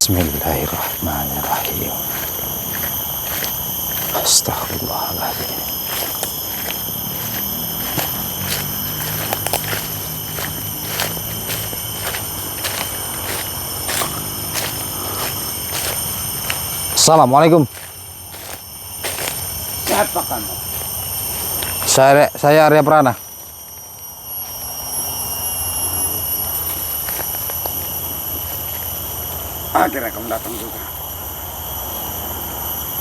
Bismillahirrahmanirrahim. Astaghfirullahaladzim. Assalamualaikum. Siapa kamu? Saya Arya Prana. Akhirnya kamu datang juga.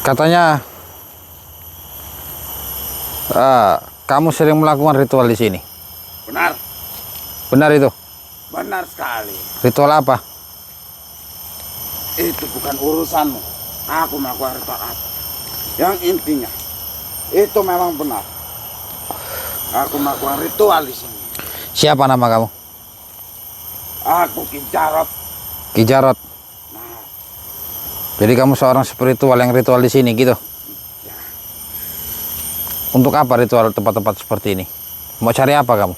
Katanya kamu sering melakukan ritual di sini. Benar? Benar itu? Benar sekali. Ritual apa? Itu bukan urusanmu. Aku melakukan ritual apa. Yang intinya, itu memang benar. Aku melakukan ritual di sini. Siapa nama kamu? Aku Ki Jarot. Ki Jarot. Nah, Jadi kamu seorang spiritual yang ritual di sini gitu. ya. Untuk apa ritual tempat-tempat seperti ini? Mau cari apa kamu?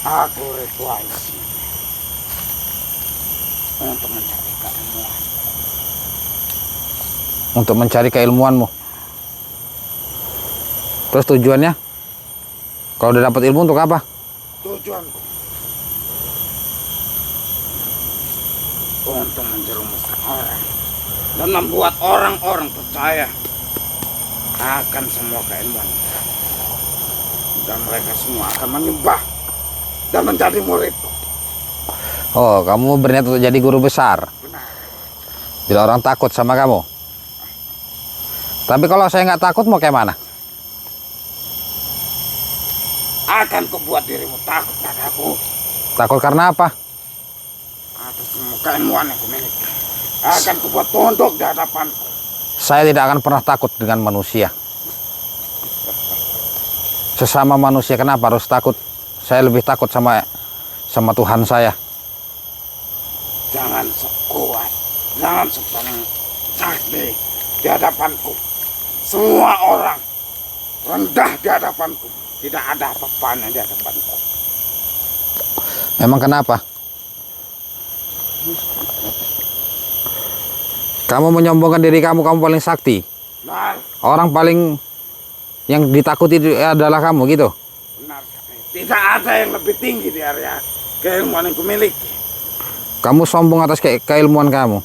Aku ritual di sini untuk mencari keilmuan. Untuk mencari keilmuanmu. Terus tujuannya? Kalau udah dapat ilmu untuk apa? Tujuanku untuk menjerumuskan orang dan membuat orang-orang percaya akan semua keilmuan, dan mereka semua akan menyembah dan menjadi muridku. Oh, kamu berniat untuk jadi guru besar. Benar. Bila orang takut sama kamu. Tapi kalau saya nggak takut mau kayak mana? Akan kubuat dirimu takut padaku Takut karena apa? atas semua keilmuan yang kumiliki. Akan kubuat tunduk di hadapanku. Saya tidak akan pernah takut dengan manusia. Sesama manusia kenapa harus takut? Saya lebih takut sama Tuhan saya. Jangan sok kuat, jangan sok paling sakti di hadapanku. Semua orang rendah di hadapanku. Tidak ada apa-apanya di hadapanku. Memang kenapa? Kamu menyombongkan diri kamu paling sakti. Benar, Orang paling yang ditakuti adalah kamu gitu. benar sekali. Tidak ada yang lebih tinggi di area keilmuan yang kumiliki. Kamu sombong atas keilmuan kamu.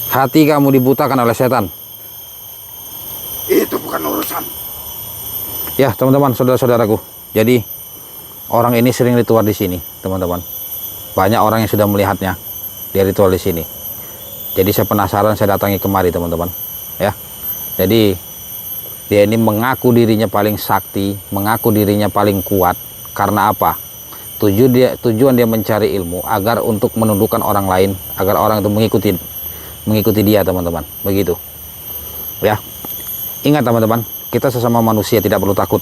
Hati kamu dibutakan oleh setan. Itu bukan urusan. Ya, teman-teman, saudara-saudaraku. Jadi orang ini sering ritual di sini, teman-teman. Banyak orang yang sudah melihatnya dia ritual di sini. Jadi saya penasaran, saya datangi kemari, teman-teman. Ya. Jadi dia ini mengaku dirinya paling sakti, mengaku dirinya paling kuat. Karena apa? Tujuan dia mencari ilmu agar untuk menundukkan orang lain, agar orang itu mengikuti dia, teman-teman. Begitu. Ya. Ingat, teman-teman, kita sesama manusia tidak perlu takut.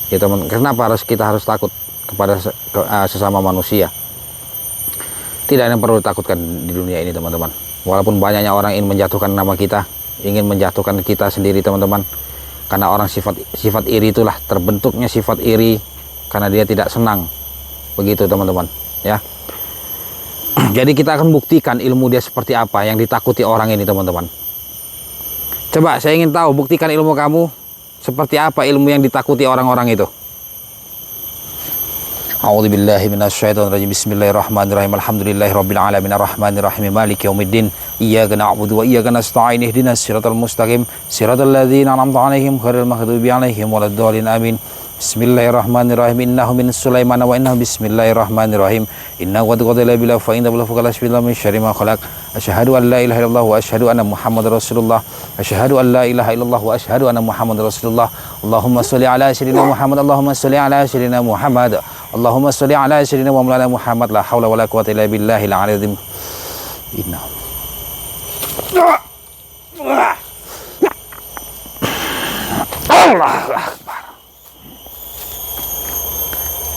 Ya, teman. Kenapa kita harus takut kepada sesama manusia? Tidak ada yang perlu ditakutkan di dunia ini, teman-teman. Walaupun banyaknya orang ingin menjatuhkan nama kita, ingin menjatuhkan kita sendiri, teman-teman. Karena orang sifat iri itulah terbentuknya sifat iri karena dia tidak senang. Begitu, teman-teman, ya. Jadi kita akan buktikan ilmu dia seperti apa yang ditakuti orang ini, teman-teman. Coba saya ingin tahu, buktikan ilmu kamu seperti apa ilmu yang ditakuti orang-orang itu. A'udzubillahi minasyaitonirrajim. Bismillahirrahmanirrahim. Alhamdulillahirabbil alamin arrahmanirrahim maliki yaumiddin. Iyyaka na'budu wa iyyaka nasta'in. Ihdinas siratal mustaqim. Siratal ladzina an'amta 'alaihim ghairil maghdubi 'alaihim waladdallin. Amin. Bismillahirrahmanirrahim. Innahu min Sulaiman wa innahu bismillahirrahmanirrahim. Innahu qad qadala bila fa inna bila faqala bismillahi min syarri ma khalaq. Asyhadu an la ilaha illallah wa asyhadu anna Muhammadar Rasulullah. Asyhadu an la ilaha illallah wa asyhadu anna Muhammadar Rasulullah. Allahumma shalli ala sayyidina Muhammad. Allahumma shalli ala sayyidina Muhammad. Allahumma shalli ala sayyidina wa maulana Muhammad. La haula wala quwwata illa billahil aliyyil azim. Inna Allahu akbar.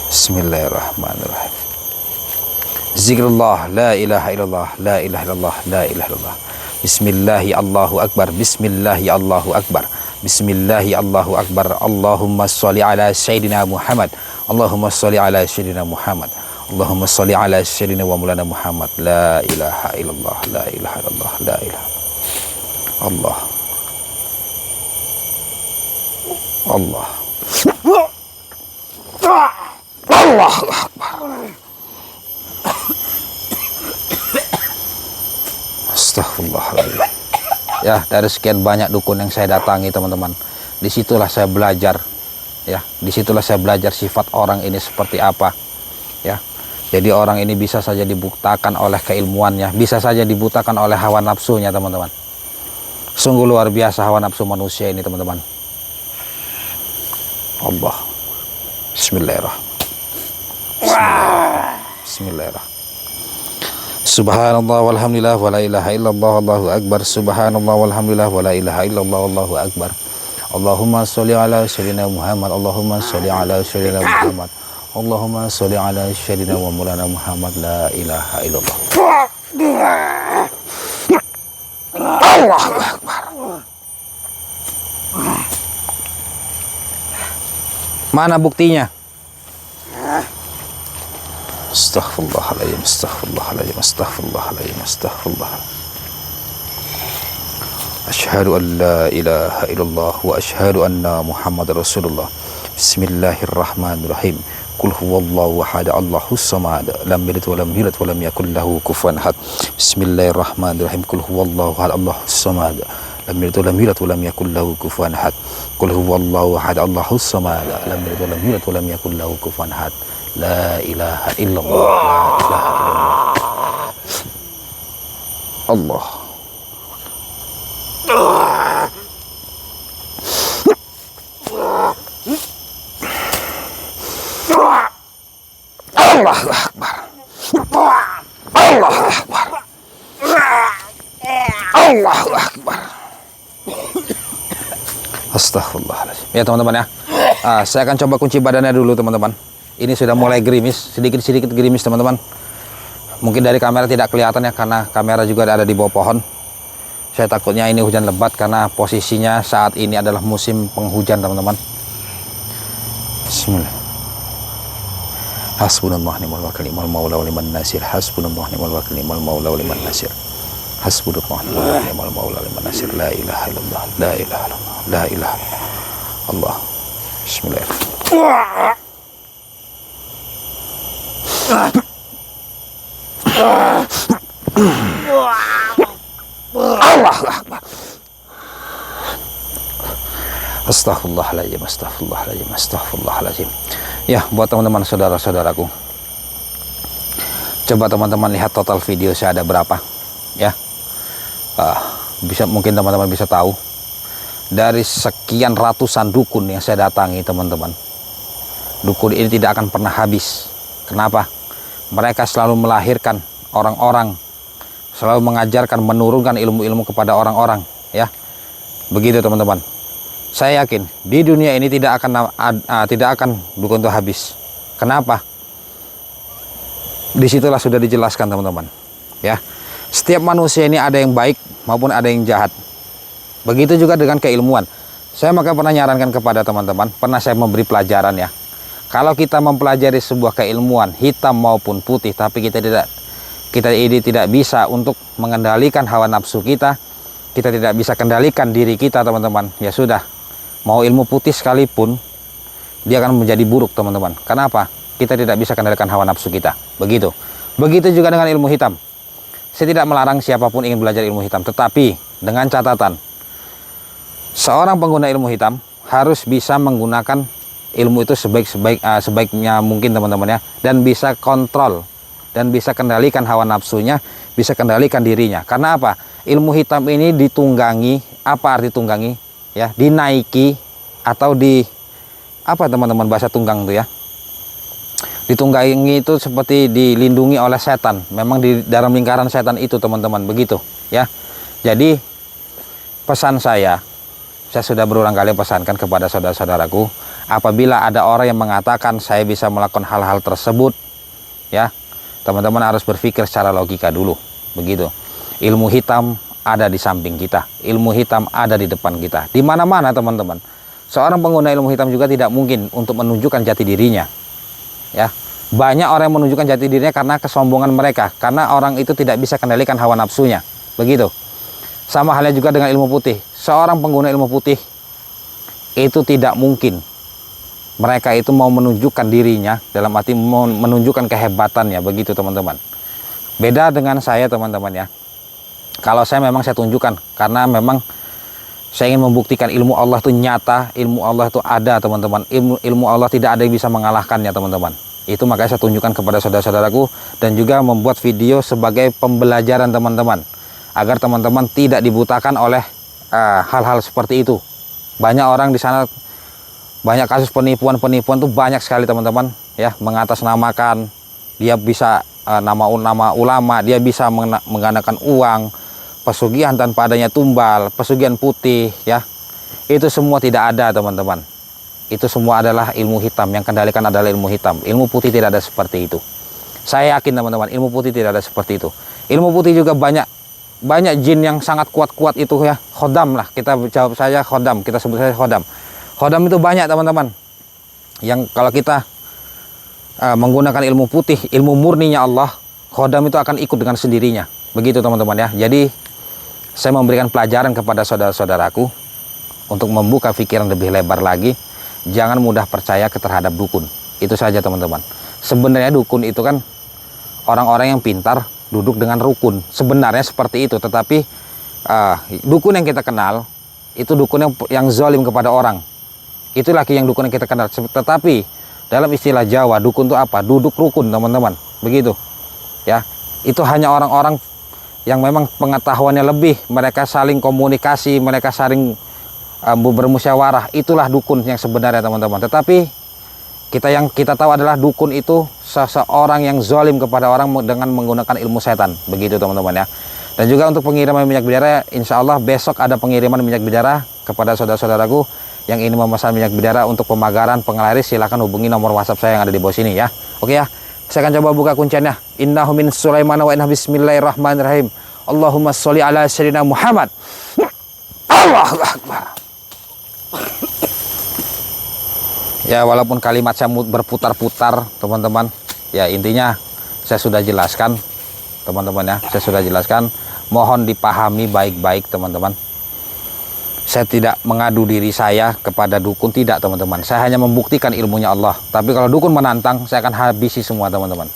Bismillahirrahmanirrahim. Zikrullah, la ilaha illallah, la ilaha illallah, la ilaha illallah. Bismillahi Allahu akbar, bismillahi Allahu akbar, bismillahi Allahu akbar. Allahumma sholli ala sayyidina Muhammad. Allahumma sholli ala sayyidina Muhammad. Allahumma sholli ala sayyidina wa maulana Muhammad. La ilaha illallah, la ilaha illallah, la ilaha Allah. Allah. Allahu Akbar. Astaghfirullahaladzim. Ya, dari sekian banyak dukun yang saya datangi teman-teman, disitulah saya belajar, ya, disitulah saya belajar sifat orang ini seperti apa, ya. Jadi orang ini bisa saja dibutakan oleh keilmuannya, bisa saja dibutakan oleh hawa nafsunya teman-teman. Sungguh luar biasa hawa nafsu manusia ini teman-teman. Allah. Bismillahirrahmanirrahim. Bismillahirrahmanirrahim. Subhanallah walhamdulillah wa la ilaha illallah Allahu akbar. Subhanallah walhamdulillah wa la ilaha illallah Allahu akbar. Allahumma sholli ala sayyidina Muhammad. Allahumma sholli ala sayyidina Muhammad. Allahumma sholli ala sayyidina wa maulana Muhammad. La ilaha illallah. Allahu akbar. Mana buktinya? Astaghfirullahaladzim, astaghfirullahaladzim, astaghfirullahaladzim, astaghfirullahaladzim. Asyhadu an la ilaha illallah wa asyhadu anna Muhammad Rasulullah. Bismillahirrahmanirrahim. Qul huwallahu ahad, Allahus samad, lam yalid wa lam yulad wa lam yakul lahu kufuwan ahad. Bismillahirrahmanirrahim. Qul huwallahu ahad, Allahus samad, lam yalid wa lam yulad wa lam yakul lahu kufuwan ahad. Qul huwallahu ahad, Allahus samad, lam yalid wa lam yulad wa lam yakul lahu kufuwan ahad. La ilaha illallah, la ilaha illallah. Allah. Allahu Akbar. Allahu Akbar. Allahu Akbar. Astaghfirullahaladzim. Ya teman-teman ya, saya akan coba kunci badannya dulu teman-teman. Ini sudah mulai gerimis, sedikit-sedikit gerimis teman-teman. Mungkin dari kamera tidak kelihatan ya, karena kamera juga ada di bawah pohon. Saya takutnya ini hujan lebat karena posisinya saat ini adalah musim penghujan teman-teman. Bismillah. Hasbunallahu ni'mal wakil, ni'mal maula wa liman nasir. Hasbunallahu ni'mal wakil, ni'mal maula wa liman nasir. Hasbunallahu ni'mal maula wa liman nasir. La ilaha illallah, la ilaha illallah, la ilaha illallah. Allah. Bismillahirrahmanirrahim. Allahu Akbar. Astaghfirullahaladzim, astaghfirullahaladzim, astaghfirullahaladzim. Ya, buat teman-teman saudara-saudaraku, coba teman-teman lihat total video saya ada berapa, ya. Mungkin teman-teman bisa tahu dari sekian ratusan dukun yang saya datangi teman-teman, dukun ini tidak akan pernah habis. Kenapa? Mereka selalu melahirkan orang-orang, selalu mengajarkan, menurunkan ilmu-ilmu kepada orang-orang, ya. Begitu teman-teman. Saya yakin di dunia ini tidak akan dukun itu habis. Kenapa? Disitulah sudah dijelaskan teman-teman, ya. Setiap manusia ini ada yang baik maupun ada yang jahat. Begitu juga dengan keilmuan. Saya maka pernah nyarankan kepada teman-teman, pernah saya memberi pelajaran ya. Kalau kita mempelajari sebuah keilmuan hitam maupun putih, tapi kita ini tidak bisa untuk mengendalikan hawa nafsu kita tidak bisa kendalikan diri kita teman-teman, ya sudah, mau ilmu putih sekalipun dia akan menjadi buruk teman-teman. Kenapa? Kita tidak bisa kendalikan hawa nafsu kita. Begitu juga dengan ilmu hitam. Saya tidak melarang siapapun ingin belajar ilmu hitam, tetapi dengan catatan, seorang pengguna ilmu hitam harus bisa menggunakan ilmu itu sebaiknya mungkin teman-teman ya, dan bisa kontrol dan bisa kendalikan hawa nafsunya, bisa kendalikan dirinya. Karena apa? Ilmu hitam ini ditunggangi. Apa arti tunggangi? Ya, dinaiki atau apa teman-teman bahasa tunggang itu ya? Ditunggangi itu seperti dilindungi oleh setan. Memang di dalam lingkaran setan itu teman-teman, begitu ya. Jadi pesan saya sudah berulang kali pesankan kepada saudara-saudaraku, apabila ada orang yang mengatakan saya bisa melakukan hal-hal tersebut, ya, teman-teman harus berpikir secara logika dulu. Begitu. Ilmu hitam ada di samping kita, ilmu hitam ada di depan kita, di mana-mana teman-teman. Seorang pengguna ilmu hitam juga tidak mungkin untuk menunjukkan jati dirinya, ya. Banyak orang yang menunjukkan jati dirinya karena kesombongan mereka, karena orang itu tidak bisa kendalikan hawa nafsunya. Begitu. Sama halnya juga dengan ilmu putih. Seorang pengguna ilmu putih itu tidak mungkin mereka itu mau menunjukkan dirinya, dalam arti mau menunjukkan kehebatannya. Begitu teman-teman. Beda dengan saya teman-teman ya. Kalau saya memang saya tunjukkan, karena memang saya ingin membuktikan ilmu Allah itu nyata, ilmu Allah itu ada teman-teman. Ilmu Allah tidak ada yang bisa mengalahkannya teman-teman. Itu makanya saya tunjukkan kepada saudara-saudaraku, dan juga membuat video sebagai pembelajaran teman-teman, agar teman-teman tidak dibutakan oleh hal-hal seperti itu. Banyak orang di sana, banyak kasus penipuan-penipuan tuh banyak sekali teman-teman ya, mengatasnamakan dia bisa nama ulama, dia bisa menggandakan uang, pesugihan tanpa adanya tumbal, pesugihan putih ya. Itu semua tidak ada teman-teman. Itu semua adalah ilmu hitam, yang kendalikan adalah ilmu hitam. Ilmu putih tidak ada seperti itu. Saya yakin teman-teman, ilmu putih tidak ada seperti itu. Ilmu putih juga banyak jin yang sangat kuat-kuat itu ya. Khodam lah, kita jawab saja khodam, kita sebut saja khodam. Khodam itu banyak teman-teman, yang kalau kita menggunakan ilmu putih, ilmu murninya Allah, khodam itu akan ikut dengan sendirinya. Begitu teman-teman ya. Jadi saya memberikan pelajaran kepada saudara-saudaraku untuk membuka pikiran lebih lebar lagi. Jangan mudah percaya terhadap dukun. Itu saja teman-teman. Sebenarnya dukun itu kan orang-orang yang pintar duduk dengan rukun. Sebenarnya seperti itu. Tetapi dukun yang kita kenal itu dukun yang zalim kepada orang. Itulah yang dukun yang kita kenal. Tetapi dalam istilah Jawa, dukun itu apa? Duduk rukun teman-teman. Begitu ya. Itu hanya orang-orang yang memang pengetahuannya lebih. Mereka saling komunikasi, mereka saling bermusyawarah. Itulah dukun yang sebenarnya teman-teman. Tetapi kita tahu adalah dukun itu seseorang yang zalim kepada orang dengan menggunakan ilmu setan. Begitu teman-teman ya. Dan juga untuk pengiriman minyak bidara, insya Allah besok ada pengiriman minyak bidara kepada saudara-saudaraku yang ingin memesan minyak bidara untuk pemagaran, penglaris. Silahkan hubungi nomor WhatsApp saya yang ada di bawah sini ya. Oke ya, saya akan coba buka kunciannya. Innahu min Sulaiman wa inna bismillahirrahmanirrahim. Allahumma sholli ala sayyidina Muhammad. Allahu Akbar. Ya, walaupun kalimat saya berputar-putar teman-teman, ya intinya saya sudah jelaskan teman-teman ya. Saya sudah jelaskan, mohon dipahami baik-baik teman-teman. Saya tidak mengadu diri saya kepada dukun, tidak teman-teman. Saya hanya membuktikan ilmunya Allah. Tapi kalau dukun menantang, saya akan habisi semua teman-teman.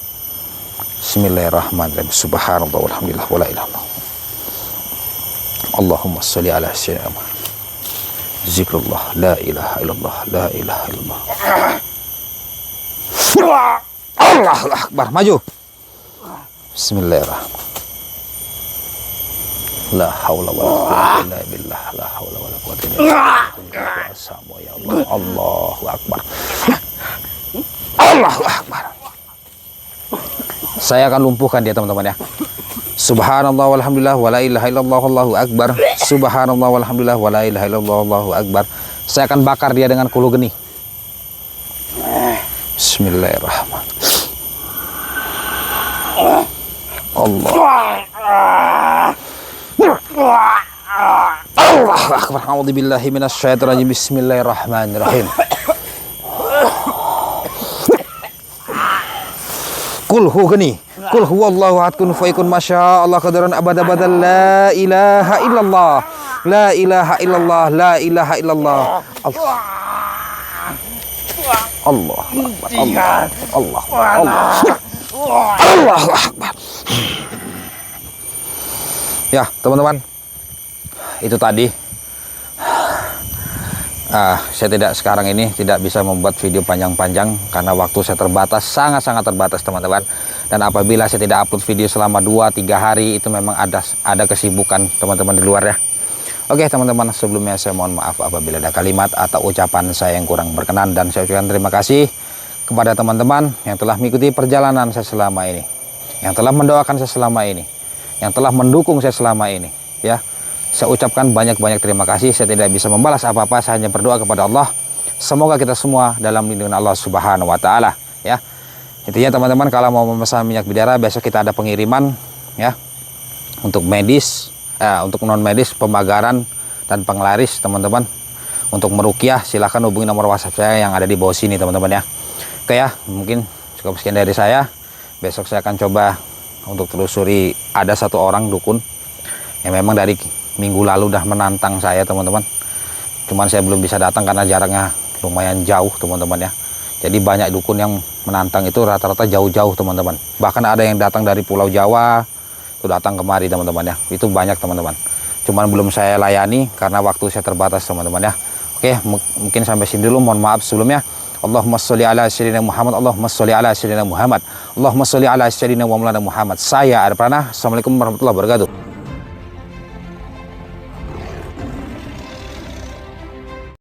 Bismillahirrahmanirrahim. Subhanallah walhamdulillah wala ilaha illallah. Allahumma sholli ala sayyidina Muhammad. Zikrullah, la ilaha illallah, la ilaha illallah. Allahu Akbar, maju. Bismillahirrahmanirrahim. La haula wala quwwata illa billah, la haula wala quwwata illa billah. Ya Allah, Allahu Akbar. Allahu Akbar. Saya akan lumpuhkan dia teman-teman ya. Subhanallah walhamdulillah wala ilaha illallah, Allahu Akbar. Subhanallah walhamdulillah wala ilaha illallah, Allahu Akbar. Saya akan bakar dia dengan kulu geni. Bismillahirrahmanirrahim. Allah. Allahu Akbar. A'udzubillahi minasyaitonir rajim. Bismillahirrahmanirrahim. Kul hu geni. Kul huwallahu ahad kun fayakun masya Allah qadaran abada badal la ilaha illallah. La ilaha illallah, la ilaha illallah. Allah. Allah Akbar. Allah. Allah. Allahu Akbar. Ya, teman-teman. Itu tadi. Saya sekarang ini tidak bisa membuat video panjang-panjang karena waktu saya terbatas, sangat-sangat terbatas teman-teman. Dan apabila saya tidak upload video selama 2-3 hari, itu memang ada kesibukan teman-teman di luar ya. Oke teman-teman, sebelumnya saya mohon maaf apabila ada kalimat atau ucapan saya yang kurang berkenan, dan saya ucapkan terima kasih kepada teman-teman yang telah mengikuti perjalanan saya selama ini, yang telah mendoakan saya selama ini, yang telah mendukung saya selama ini ya. Saya ucapkan banyak-banyak terima kasih. Saya tidak bisa membalas apa-apa, saya hanya berdoa kepada Allah. Semoga kita semua dalam lindungan Allah Subhanahu wa taala ya. Intinya teman-teman, kalau mau memesan minyak bidara, besok kita ada pengiriman ya. Untuk medis, untuk non medis, pemagaran dan penglaris teman-teman. Untuk meruqyah silahkan hubungi nomor WhatsApp saya yang ada di bawah sini teman-teman ya. Oke ya, mungkin Cukup sekian dari saya. Besok saya akan coba untuk telusuri. Ada satu orang dukun yang memang dari minggu lalu udah menantang saya teman-teman. Cuman saya belum bisa datang karena jaraknya lumayan jauh teman-teman ya. Jadi banyak dukun yang menantang itu rata-rata jauh-jauh teman-teman. Bahkan ada yang datang dari Pulau Jawa itu datang kemari teman-teman ya. Itu banyak teman-teman. Cuman belum saya layani karena waktu saya terbatas teman-teman ya. Oke, mungkin sampai sini dulu. Mohon maaf sebelumnya. Allahumma sholli ala sayyidina Muhammad. Allahumma sholli ala sayyidina Muhammad. Allahumma sholli ala sayyidina wa maulana Muhammad. Saya Arif Pranah. Assalamualaikum warahmatullahi wabarakatuh.